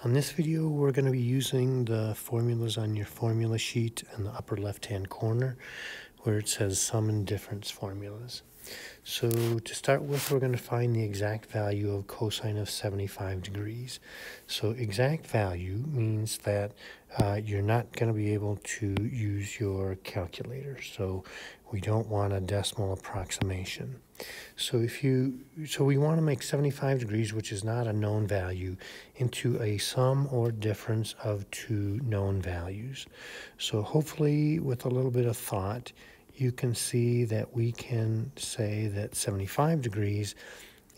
On this video, we're going to be using the formulas on your formula sheet in the upper left-hand corner where it says sum and difference formulas. So to start with, we're going to find the exact value of cosine of 75 degrees. So exact value means that you're not going to be able to use your calculator. So we don't want a decimal approximation. So we want to make 75 degrees, which is not a known value, into a sum or difference of two known values. So hopefully with a little bit of thought, you can see that we can say that 75 degrees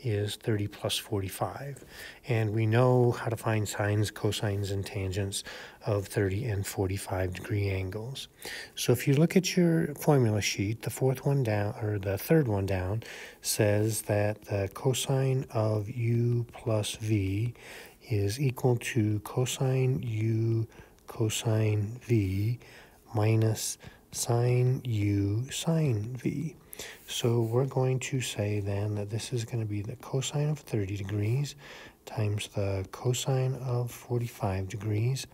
is 30 plus 45. And we know how to find sines, cosines, and tangents of 30 and 45 degree angles. So if you look at your formula sheet, the fourth one down, or the third one down, says that the cosine of u plus v is equal to cosine u cosine v minus sine u sine v. So we're going to say then that this is going to be the cosine of 30 degrees times the cosine of 45 degrees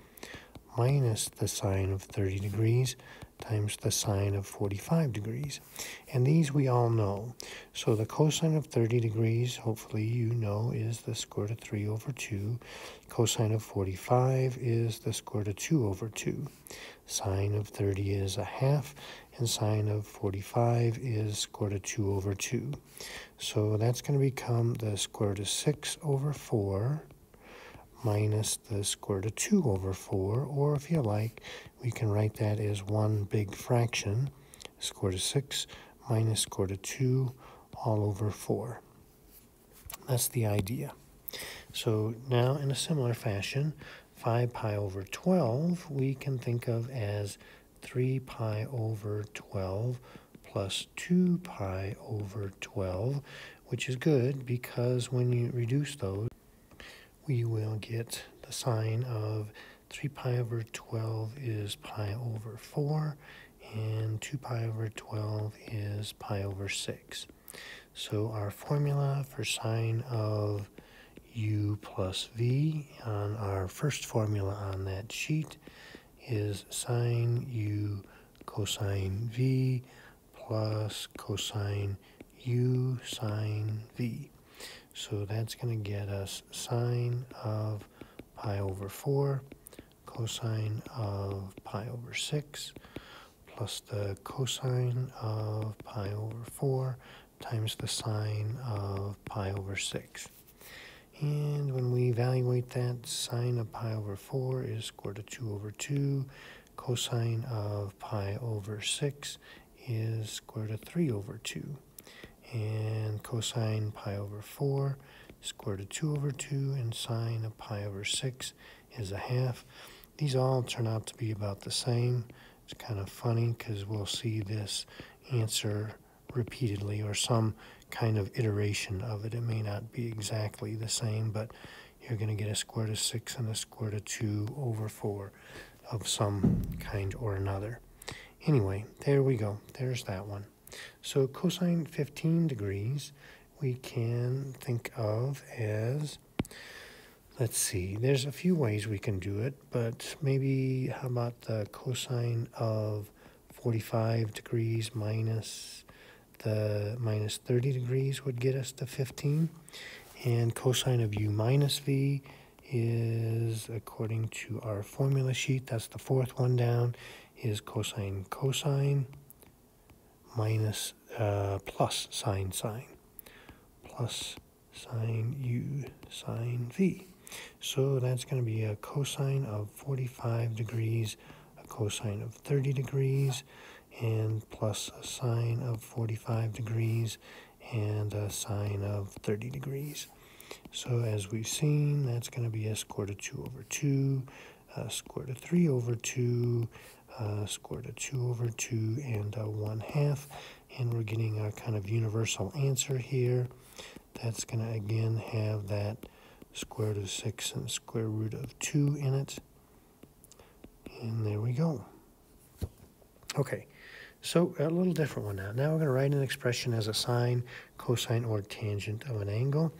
minus the sine of 30 degrees times the sine of 45 degrees. And these we all know. So the cosine of 30 degrees, hopefully you know, is the square root of 3 over 2. Cosine of 45 is the square root of 2 over 2. Sine of 30 is a half, and sine of 45 is square root of 2 over 2. So that's going to become the square root of 6 over 4 minus the square root of 2 over 4, or if you like, we can write that as one big fraction, square root of 6 minus square root of 2 all over 4. That's the idea. So now in a similar fashion, 5 pi over 12 we can think of as 3 pi over 12 plus 2 pi over 12, which is good because when you reduce those, we will get the sine of 3 pi over 12 is pi over 4, and 2 pi over 12 is pi over 6. So our formula for sine of u plus v on our first formula on that sheet is sine u cosine v plus cosine u sine v. So that's going to get us sine of pi over 4 cosine of pi over 6 plus the cosine of pi over 4 times the sine of pi over 6. And when we evaluate that, sine of pi over 4 is square root of 2 over 2. Cosine of pi over 6 is square root of 3 over 2. And cosine pi over 4 is square root of 2 over 2. And sine of pi over 6 is a half. These all turn out to be about the same. It's kind of funny because we'll see this answer repeatedly or some kind of iteration of it. It may not be exactly the same, but you're going to get a square root of 6 and a square root of 2 over 4 of some kind or another. Anyway, there we go. There's that one. So cosine 15 degrees we can think of as, let's see, there's a few ways we can do it, but maybe how about the cosine of 45 degrees minus the minus 30 degrees would get us to 15. And cosine of u minus v is, according to our formula sheet, that's the fourth one down, is cosine cosine minus plus sine sine plus sine u sine v. So that's going to be a cosine of 45 degrees, a cosine of 30 degrees, and plus a sine of 45 degrees and a sine of 30 degrees. So as we've seen, that's going to be a square root of 2 over 2, a square root of 3 over 2, a square root of 2 over 2, and a 1/2. And we're getting a kind of universal answer here. That's going to again have that square root of 6 and square root of 2 in it. And there we go. Okay, So a little different one now. Now we're going to write an expression as a sine, cosine, or tangent of an angle.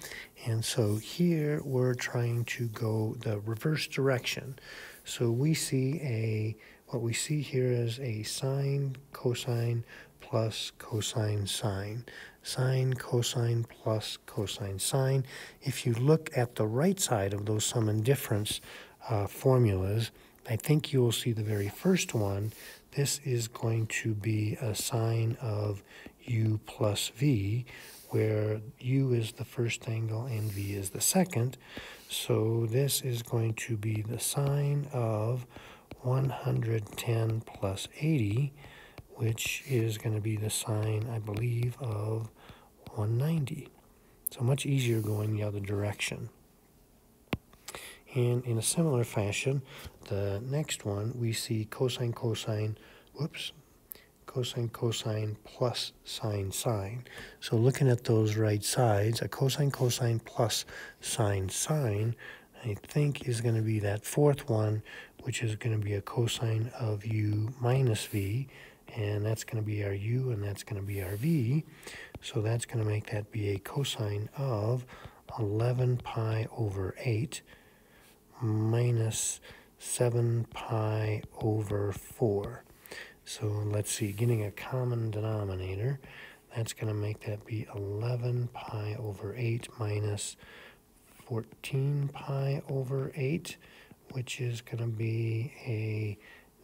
And so here we're trying to go the reverse direction. So we see what we see here is a sine, cosine, plus cosine, sine. Sine, cosine, plus cosine, sine. If you look at the right side of those sum and difference formulas, I think you will see the very first one. This is going to be a sine of u plus v, where u is the first angle and v is the second. So this is going to be the sine of 110 plus 80, which is going to be the sine, I believe, of 190. So much easier going the other direction. And in a similar fashion, the next one, we see cosine, cosine, cosine, cosine plus sine, sine. So looking at those right sides, a cosine, cosine plus sine, sine, I think is going to be that fourth one, which is going to be a cosine of u minus v, and that's going to be our u, and that's going to be our v. So that's going to make that be a cosine of 11 pi over 8 minus 7 pi over 4. So let's see, getting a common denominator, that's going to make that be 11 pi over 8 minus 14 pi over 8, which is going to be a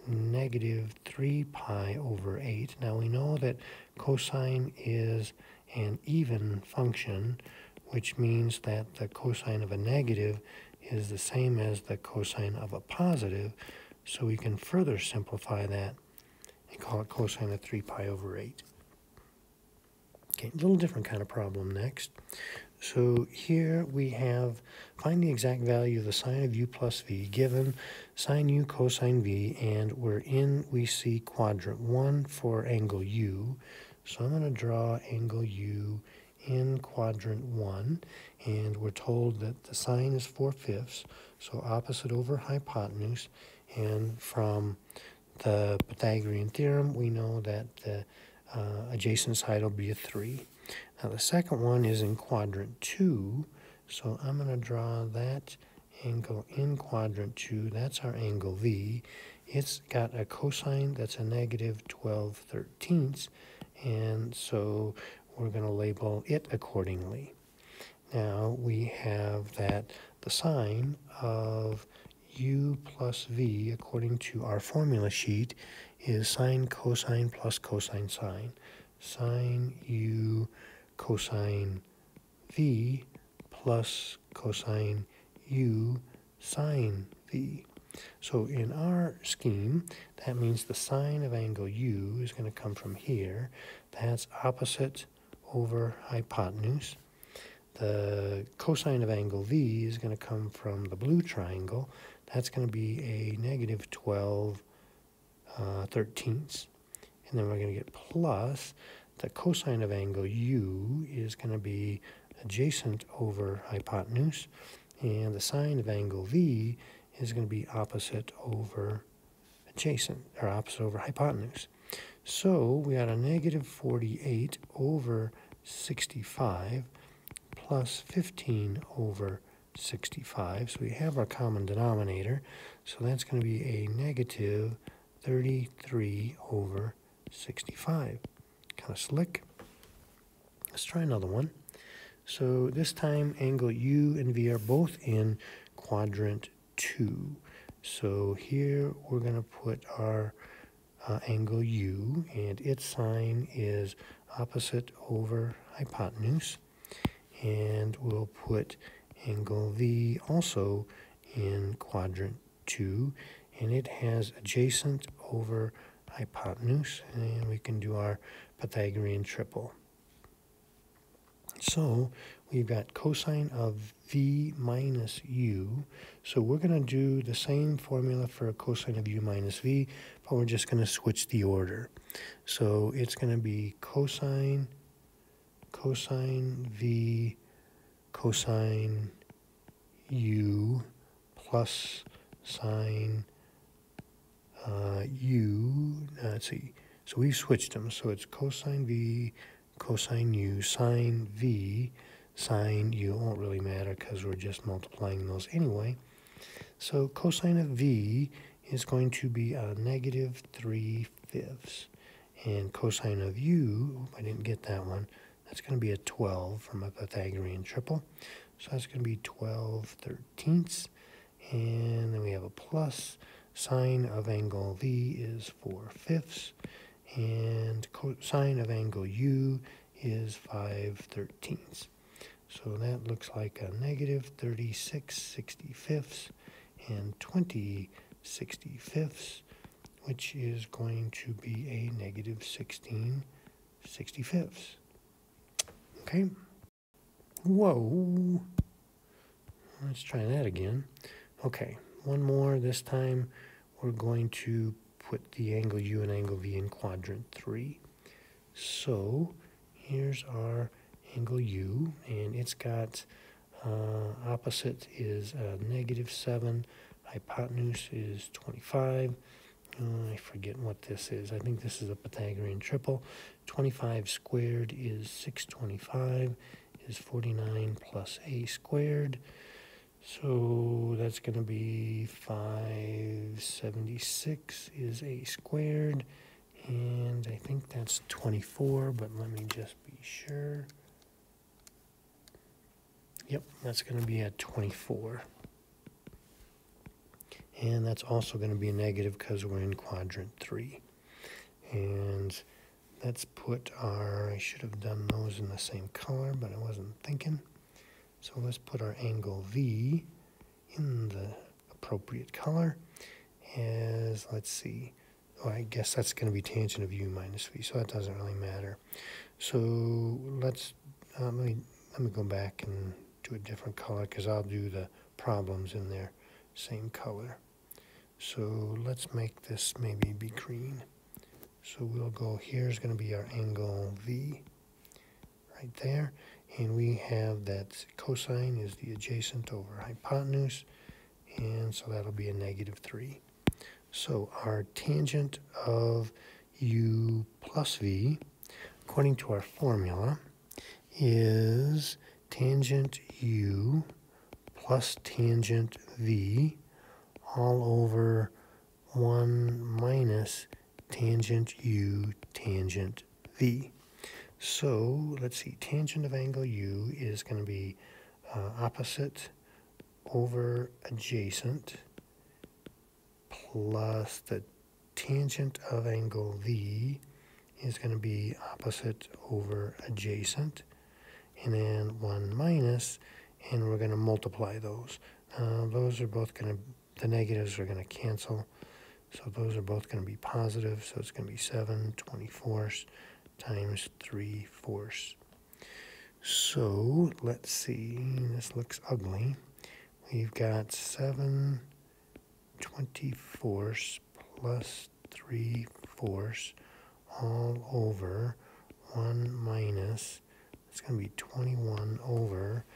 negative 3 pi over 8. Now we know that cosine is an even function, which means that the cosine of a negative is the same as the cosine of a positive, so we can further simplify that and call it cosine of 3 pi over 8. Okay, a little different kind of problem next. So here we have, find the exact value of the sine of u plus v given sine u cosine v, and we see quadrant 1 for angle u. So I'm going to draw angle u in quadrant 1, and we're told that the sine is 4/5, so opposite over hypotenuse, and from the Pythagorean Theorem we know that the adjacent side will be a 3. Now the second one is in quadrant 2, so I'm going to draw that angle in quadrant 2. That's our angle v. It's got a cosine that's a negative 12/13, and so we're going to label it accordingly. Now we have that the sine of u plus v, according to our formula sheet, is sine cosine plus cosine sine. Sine u cosine v plus cosine u sine v. So in our scheme, that means the sine of angle u is going to come from here. That's opposite over hypotenuse. The cosine of angle v is going to come from the blue triangle. That's going to be a negative 12/13. And then we're going to get plus the cosine of angle u is going to be adjacent over hypotenuse. And the sine of angle v is going to be opposite over adjacent, or opposite over hypotenuse. So we got a negative 48 over 65 plus 15 over 65. So we have our common denominator. So that's going to be a negative 33 over 65. Kind of slick. Let's try another one. So this time angle u and v are both in quadrant 2. So here we're going to put our angle u, and its sine is opposite over hypotenuse. And we'll put angle v also in quadrant 2, and it has adjacent over hypotenuse, and we can do our Pythagorean triple. So we've got cosine of v minus u. So we're going to do the same formula for a cosine of u minus v, but we're just going to switch the order. So it's going to be cosine v cosine u plus sine u. Let's see. So we've switched them. So it's cosine V, cosine U, sine V, sine U. It won't really matter because we're just multiplying those anyway. So cosine of V is going to be a negative 3/5. And cosine of U, I didn't get that one, that's going to be a 12 from a Pythagorean triple. So that's going to be 12/13. And then we have a plus. Sine of angle V is 4/5. And cosine of angle U is 5/13. So that looks like a negative 36/65 and 20/65, which is going to be a negative 16/65. Okay. Whoa. Let's try that again. Okay, one more. This time we're going to put the angle U and angle V in quadrant 3. So here's our angle U, and it's got opposite is -7, hypotenuse is 25. I forget what this is. I think this is a Pythagorean triple. 25 squared is 625, is 49 plus a squared. So that's going to be 576 is a squared. And I think that's 24, but let me just be sure. Yep, that's going to be at 24. And that's also going to be a negative because we're in quadrant 3. And let's put our, I should have done those in the same color, but I wasn't thinking. So let's put our angle V in the appropriate color as, let's see, oh, I guess that's going to be tangent of U minus V, so that doesn't really matter. So let's, let me go back and do a different color because I'll do the problems in their same color. So let's make this maybe be green. So we'll go, here's going to be our angle V right there. And we have that cosine is the adjacent over hypotenuse. And so that'll be a -3. So our tangent of U plus V, according to our formula, is tangent U plus tangent V all over 1 minus tangent U tangent V. So let's see, tangent of angle U is going to be opposite over adjacent plus the tangent of angle V is going to be opposite over adjacent, and then 1 minus, and we're going to multiply those. Those are both going to, the negatives are going to cancel, so those are both going to be positive, so it's going to be 7/24 times 3/4. So let's see, this looks ugly. We've got 7/24 plus 3/4 all over 1 minus, it's going to be 21 over,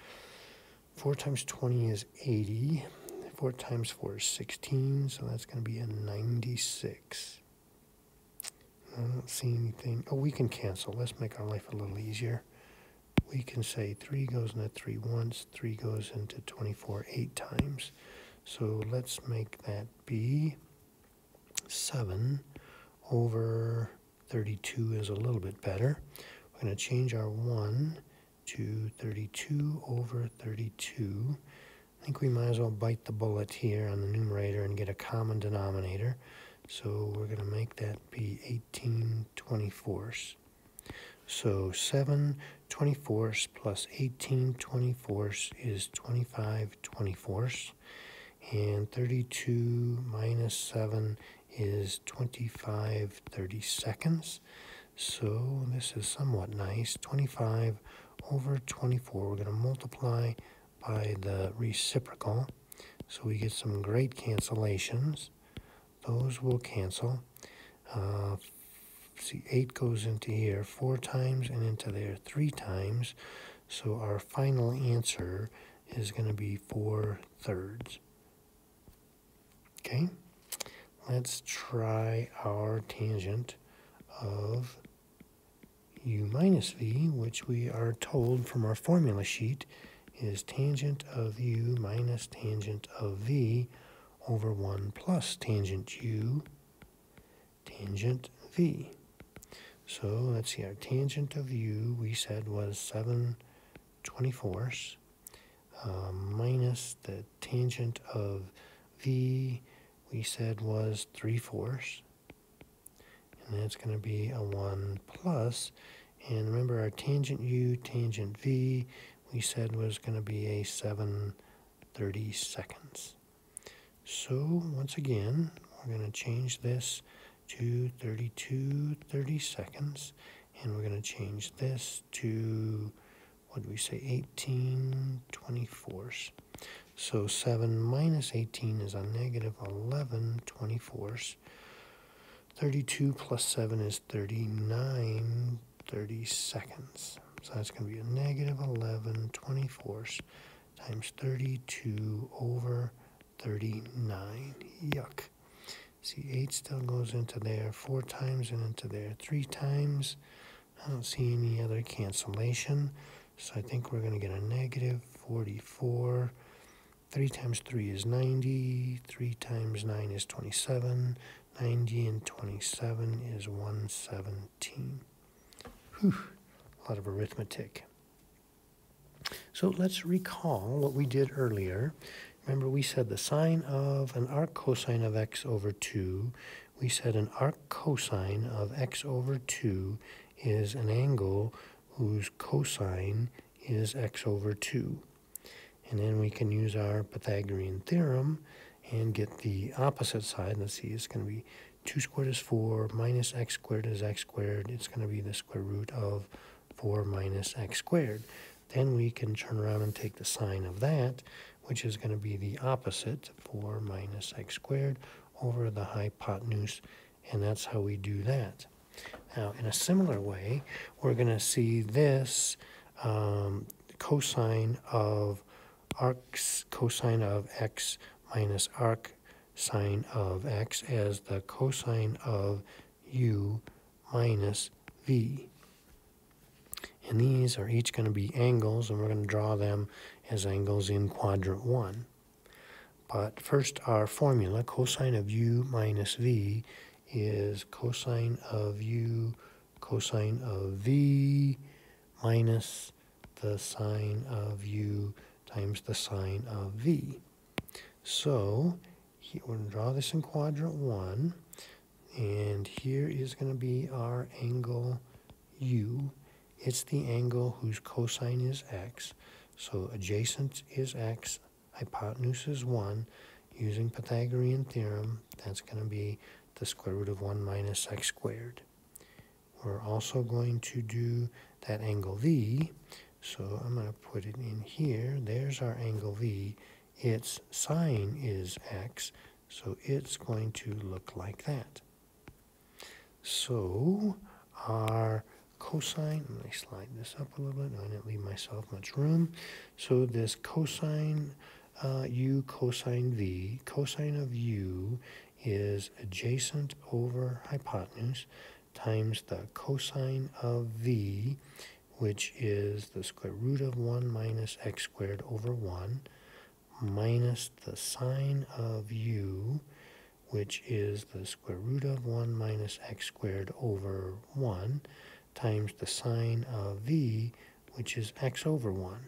4 times 20 is 80, 4 times 4 is 16, so that's going to be a 96. I don't see anything. Oh, we can cancel. Let's make our life a little easier. We can say 3 goes into 3 once, 3 goes into 24 8 times. So let's make that be 7 over 32 is a little bit better. We're going to change our 1 to 32 over 32. I think we might as well bite the bullet here on the numerator and get a common denominator. So we're going to make that be 18/24. So 7/24 plus 18/24 is 25/24. And 32 minus 7 is 25/32. So this is somewhat nice. 25 over 24. We're going to multiply by the reciprocal. So we get some great cancellations. Those will cancel. See, 8 goes into here 4 times and into there 3 times. So our final answer is going to be 4/3. Okay, let's try our tangent of u minus v, which we are told from our formula sheet is tangent of u minus tangent of v over 1 plus tangent u tangent v. So let's see, our tangent of u we said was 7/24 minus the tangent of v we said was 3/4, and that's going to be a 1 plus, and remember our tangent u tangent v we said was going to be a 7/32. So once again, we're going to change this to 32/32, and we're going to change this to, what do we say, 18/24. So 7 minus 18 is a negative 11/24. 32 plus 7 is 39/32. So that's going to be a negative 11/24 times 32 over 39. Yuck. See, 8 still goes into there 4 times and into there 3 times. I don't see any other cancellation, so I think we're going to get a negative 44. 3 times 3 is 90. 3 times 9 is 27. 90 and 27 is 117. Whew, a lot of arithmetic. So let's recall what we did earlier. Remember, we said the sine of an arc cosine of x over 2. We said an arc cosine of x over 2 is an angle whose cosine is x over 2. And then we can use our Pythagorean theorem and get the opposite side. Let's see, it's going to be 2 squared is 4, minus x squared is x squared. It's going to be the square root of 4 minus x squared. Then we can turn around and take the sine of that, which is going to be the opposite, 4 minus x squared over the hypotenuse, and that's how we do that. Now, in a similar way, we're going to see this cosine of cosine of x minus arc sine of x as the cosine of u minus v. And these are each going to be angles, and we're going to draw them as angles in quadrant 1. But first, our formula, cosine of u minus v, is cosine of u cosine of v minus the sine of u times the sine of v. So we're going to draw this in quadrant 1, and here is going to be our angle u. It's the angle whose cosine is x. So adjacent is x, hypotenuse is 1. Using Pythagorean theorem, that's going to be the square root of 1 minus x squared. We're also going to do that angle v. So I'm going to put it in here. There's our angle v. Its sine is x, so it's going to look like that. So our cosine, let me slide this up a little bit. I didn't leave myself much room. So this cosine u cosine v, cosine of u is adjacent over hypotenuse times the cosine of v, which is the square root of 1 minus x squared over 1, minus the sine of u, which is the square root of 1 minus x squared over 1, times the sine of v, which is x over 1.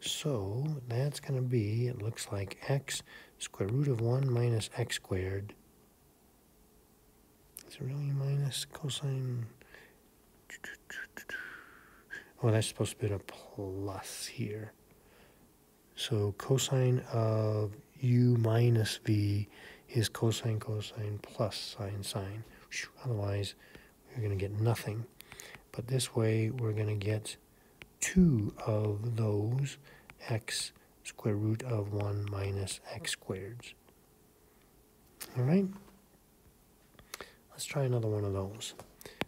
So that's going to be, it looks like x square root of 1 minus x squared. Is it really minus cosine? Oh, that's supposed to be a plus here. So cosine of u minus v is cosine cosine plus sine sine. Otherwise, we're going to get nothing. But this way, we're going to get 2 of those x square root of 1 minus x squareds. All right? Let's try another one of those.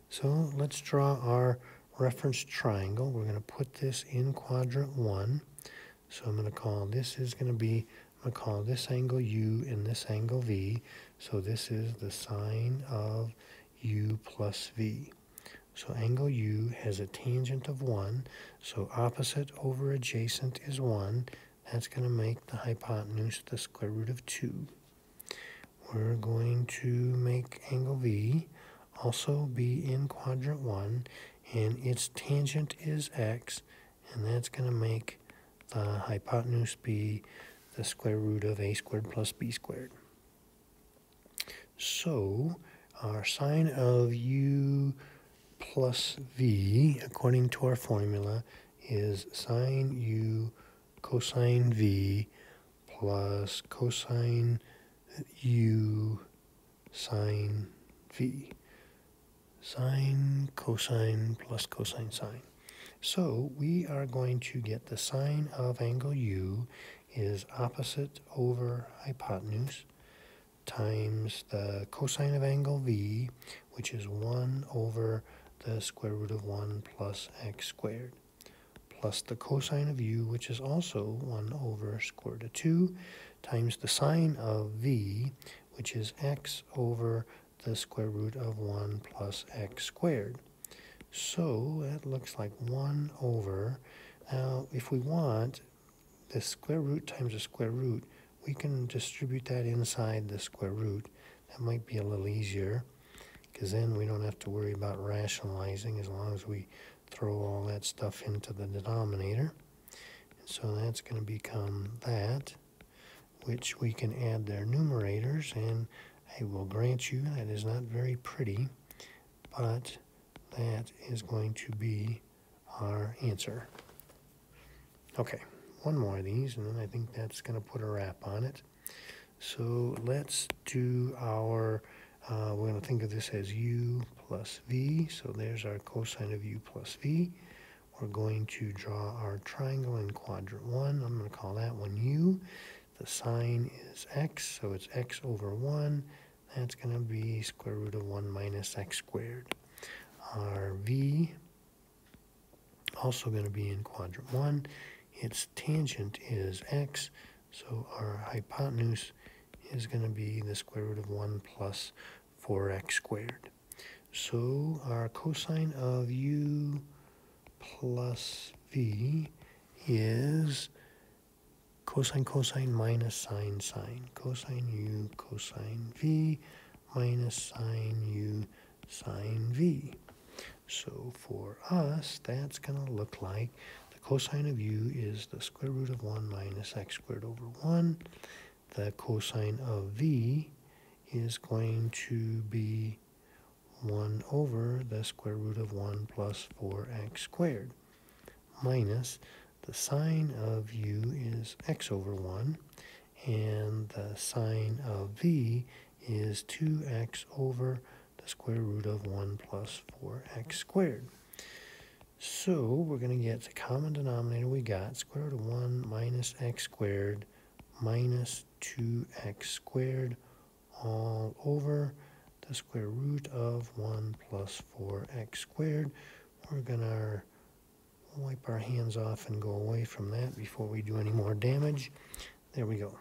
So let's draw our reference triangle. We're going to put this in quadrant 1. So I'm going to call this is going to be, I'm going to call this angle u and this angle v. So this is the sine of u plus v. So angle u has a tangent of 1, so opposite over adjacent is 1. That's going to make the hypotenuse the square root of 2. We're going to make angle v also be in quadrant 1, and its tangent is x, and that's going to make the hypotenuse be the square root of a squared plus b squared. So our sine of u plus v, according to our formula, is sine u cosine v plus cosine u sine v. Sine, cosine, plus cosine sine. So we are going to get the sine of angle u is opposite over hypotenuse times the cosine of angle v, which is 1 over the square root of 1 plus x squared, plus the cosine of u, which is also 1 over square root of 2, times the sine of v, which is x over the square root of 1 plus x squared. So that looks like 1 over. Now, if we want the square root times the square root, we can distribute that inside the square root. That might be a little easier, because then we don't have to worry about rationalizing as long as we throw all that stuff into the denominator. And so that's going to become that, which we can add their numerators, and I will grant you that is not very pretty, but that is going to be our answer. Okay, one more of these, and then I think that's going to put a wrap on it. So let's do our, we're going to think of this as u plus v. So there's our cosine of u plus v. We're going to draw our triangle in quadrant 1. I'm going to call that one u. The sine is x, so it's x over 1. That's going to be square root of 1 minus x squared. Our v, also going to be in quadrant 1. Its tangent is x, so our hypotenuse is going to be the square root of 1 plus 4x squared. So our cosine of u plus v is cosine cosine minus sine sine. Cosine u cosine v minus sine u sine v. So for us, that's going to look like the cosine of u is the square root of 1 minus x squared over 1. The cosine of v is going to be 1 over the square root of 1 plus 4x squared, minus the sine of u is x over 1, and the sine of v is 2x over the square root of 1 plus 4x squared. So we're going to get the common denominator we got, square root of 1 minus x squared minus 2x squared all over the square root of 1 plus 4x squared. We're going to wipe our hands off and go away from that before we do any more damage. There we go.